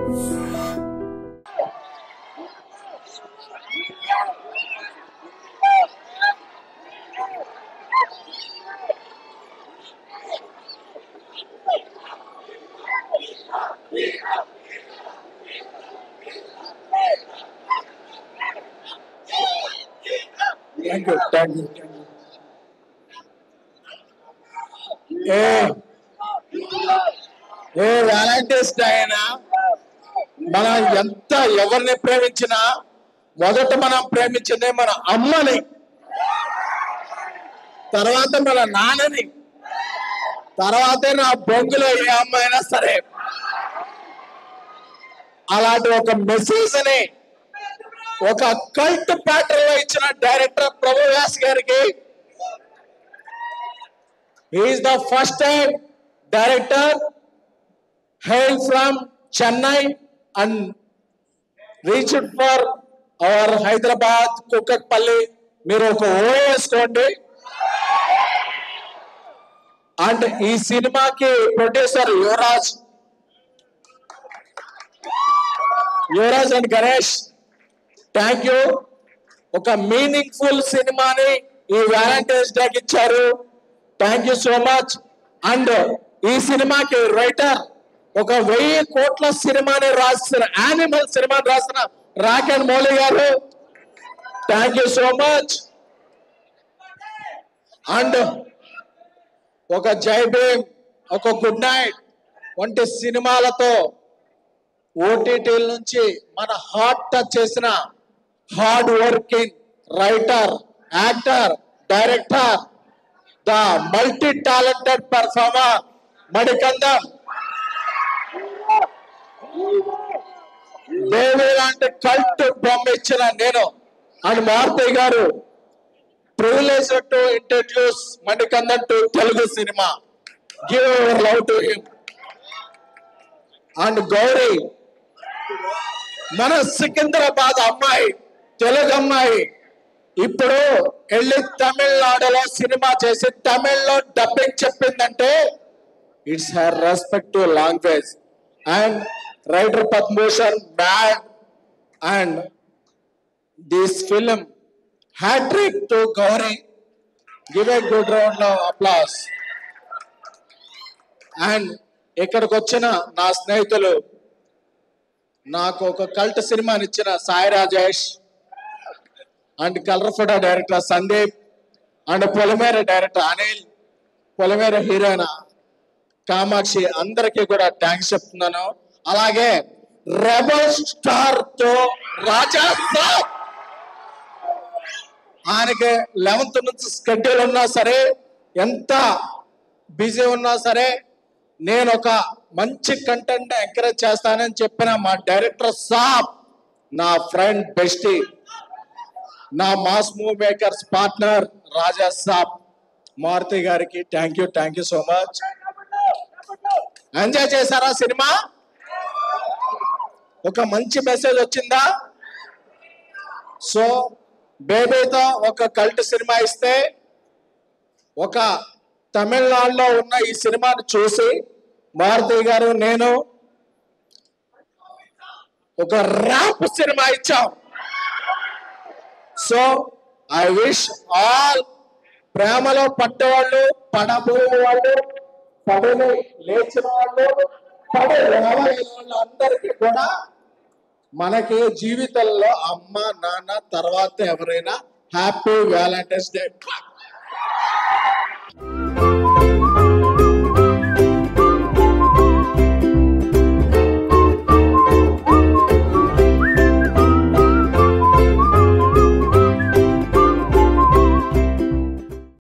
Thank you. Thank you. A Valentine's day అయినా మనం ఎంత ఎవరిని ప్రేమించినా మొదట మనం ప్రేమించిందే మన అమ్మని, తర్వాత మన నాన్నని, తర్వాతే నా బొంగులో ఏ అమ్మ అయినా సరే. అలాంటి ఒక మెసేజ్ ని ఒక కల్ట్ ప్యాటర్న్ లో ఇచ్చిన డైరెక్టర్ ప్రభు వ్యాస్ గారికి, is the first time director hail from Chennai and reached for our Hyderabad Kukatpalli. మీరు ఒక ఓ వేసుకోండి. అండ్ ఈ సినిమాకి producer Yuvraj and Ganesh, thank you. ఒక మీనింగ్ఫుల్ సినిమాని ఈ వ్యాలంటైన్స్ డేకి ఇచ్చారు. Thank you so much. And ఈ సినిమాకి రైటర్ ఒక 1000 కోట్ల సినిమాని రాసిన, యానిమల్ సినిమాని రాసిన రాకెన్ మౌలి గారు, thank you so much. And ఒక జై భీమ్, ఒక గుడ్ నైట్ వంటి సినిమాలతో ఓటీటీల నుంచి మన హార్ట్ టచ్ చేసిన hard working writer, actor, director, the multi talented performer Manikandan. Devi లాంటి కల్ట్ బొమ్మ ఇచ్చిన నేను and Maruthi garu privilege to introduce Manikandan to Telugu cinema. Give our love to him. And Gauri, మన సికింద్రాబాద్ అమ్మాయి, తెలుగు అమ్మాయి, ఇప్పుడు వెళ్ళి తమిళనాడులో సినిమా చేసి తమిళ్లో డబ్బింగ్ చెప్పిందంటే it's her respective language. And writer Padma Bhushan, mad, and this film hat trick to Gauri. Give a good round of applause. And ఇక్కడికి వచ్చిన నా స్నేహితులు, నాకు ఒక కల్ట్ సినిమాని ఇచ్చిన Sai Rajesh and colour photo director Sandeep and Polimera director Anil, Polimera heroine Kamakshi, అందరికీ కూడా థ్యాంక్స్ చెప్తున్నాను. అలాగే రెబల్ స్టార్ తో రాజా సాబ్, ఆయనకి 11th నుంచి స్కెడ్యూల్ ఉన్నా సరే, ఎంత బిజీ ఉన్నా సరే, నేను ఒక మంచి కంటెంట్ ఎంకరేజ్ చేస్తానని చెప్పిన మా డైరెక్టర్ సాబ్, నా ఫ్రెండ్ బెస్టీ, నా మాస్ మూవ్ మేకర్స్ పార్ట్నర్ రాజా సాబ్, మారుతి గారికి thank you so much. Enjoy చేశారా సినిమా? ఒక మంచి మెసేజ్ వచ్చిందా? సో బేబీతో ఒక కల్ట్ సినిమా ఇస్తే, ఒక తమిళనాడులో ఉన్న ఈ సినిమాను చూసి మారుతి గారు, నేను ఒక ర్యాప్ సినిమా ఇచ్చాం. సో ఐ విష్ ఆల్ ప్రేమలో పడ్డవాళ్ళు, పడబోయే వాళ్ళు, పడని లేచిన వాళ్ళు, పడే రావాలైన వాళ్ళు అందరికీ కూడా మనకి జీవితంలో అమ్మ నాన్న తర్వాత ఎవరైనా హ్యాపీ వ్యాలంటైన్స్ డే.